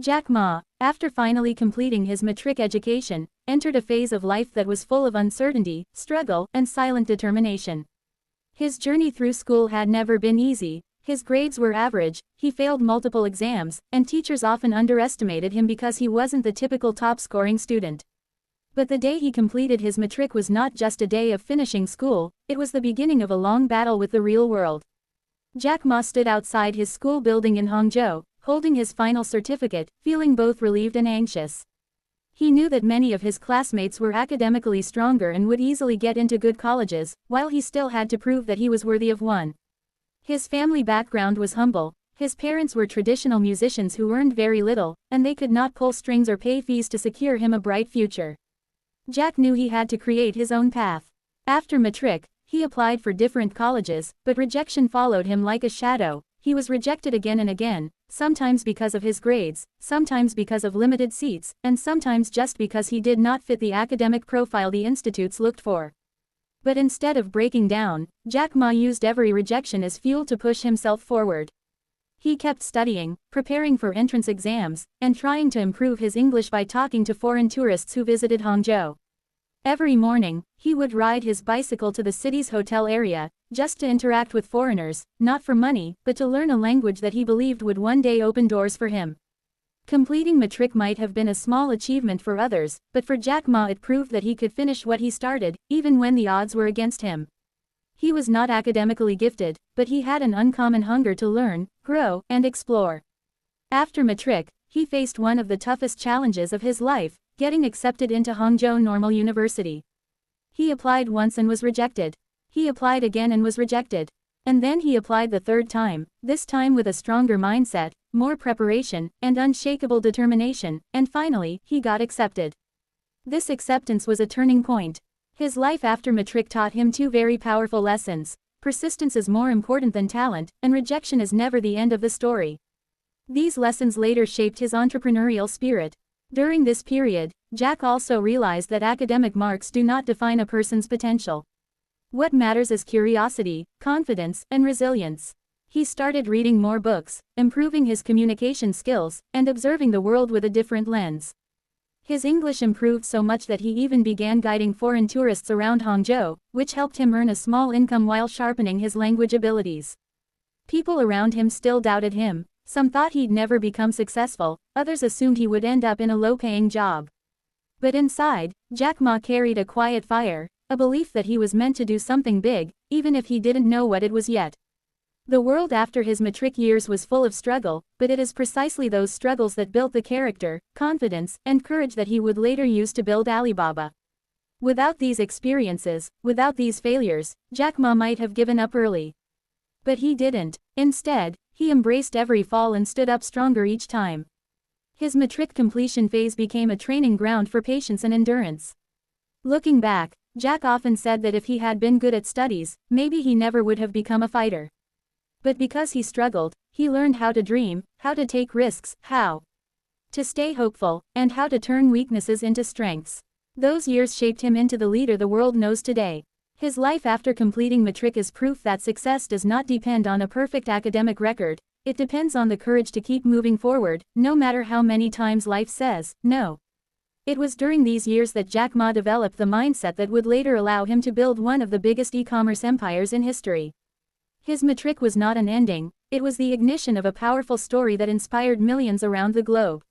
Jack Ma, after finally completing his matric education, entered a phase of life that was full of uncertainty, struggle, and silent determination. His journey through school had never been easy. His grades were average, he failed multiple exams, and teachers often underestimated him because he wasn't the typical top-scoring student. But the day he completed his matric was not just a day of finishing school, it was the beginning of a long battle with the real world. Jack Ma stood outside his school building in Hangzhou, holding his final certificate, feeling both relieved and anxious. He knew that many of his classmates were academically stronger and would easily get into good colleges, while he still had to prove that he was worthy of one. His family background was humble. His parents were traditional musicians who earned very little, and they could not pull strings or pay fees to secure him a bright future. Jack knew he had to create his own path. After matric, he applied for different colleges, but rejection followed him like a shadow. He was rejected again and again, sometimes because of his grades, sometimes because of limited seats, and sometimes just because he did not fit the academic profile the institutes looked for. But instead of breaking down, Jack Ma used every rejection as fuel to push himself forward. He kept studying, preparing for entrance exams, and trying to improve his English by talking to foreign tourists who visited Hangzhou. Every morning, he would ride his bicycle to the city's hotel area, just to interact with foreigners, not for money, but to learn a language that he believed would one day open doors for him. Completing matric might have been a small achievement for others, but for Jack Ma it proved that he could finish what he started, even when the odds were against him. He was not academically gifted, but he had an uncommon hunger to learn, grow, and explore. After matric, he faced one of the toughest challenges of his life, getting accepted into Hangzhou Normal University. He applied once and was rejected. He applied again and was rejected. And then he applied the third time, this time with a stronger mindset, more preparation, and unshakable determination, and finally, he got accepted. This acceptance was a turning point. His life after matric taught him two very powerful lessons. Persistence is more important than talent, and rejection is never the end of the story. These lessons later shaped his entrepreneurial spirit. During this period, Jack also realized that academic marks do not define a person's potential. What matters is curiosity, confidence, and resilience. He started reading more books, improving his communication skills, and observing the world with a different lens. His English improved so much that he even began guiding foreign tourists around Hangzhou, which helped him earn a small income while sharpening his language abilities. People around him still doubted him. Some thought he'd never become successful, others assumed he would end up in a low-paying job. But inside, Jack Ma carried a quiet fire, a belief that he was meant to do something big, even if he didn't know what it was yet. The world after his matric years was full of struggle, but it is precisely those struggles that built the character, confidence, and courage that he would later use to build Alibaba. Without these experiences, without these failures, Jack Ma might have given up early. But he didn't. Instead, he embraced every fall and stood up stronger each time. His matric completion phase became a training ground for patience and endurance. Looking back, Jack often said that if he had been good at studies, maybe he never would have become a fighter. But because he struggled, he learned how to dream, how to take risks, how to stay hopeful, and how to turn weaknesses into strengths. Those years shaped him into the leader the world knows today. His life after completing matric is proof that success does not depend on a perfect academic record, it depends on the courage to keep moving forward, no matter how many times life says, no. It was during these years that Jack Ma developed the mindset that would later allow him to build one of the biggest e-commerce empires in history. His matric was not an ending, it was the ignition of a powerful story that inspired millions around the globe.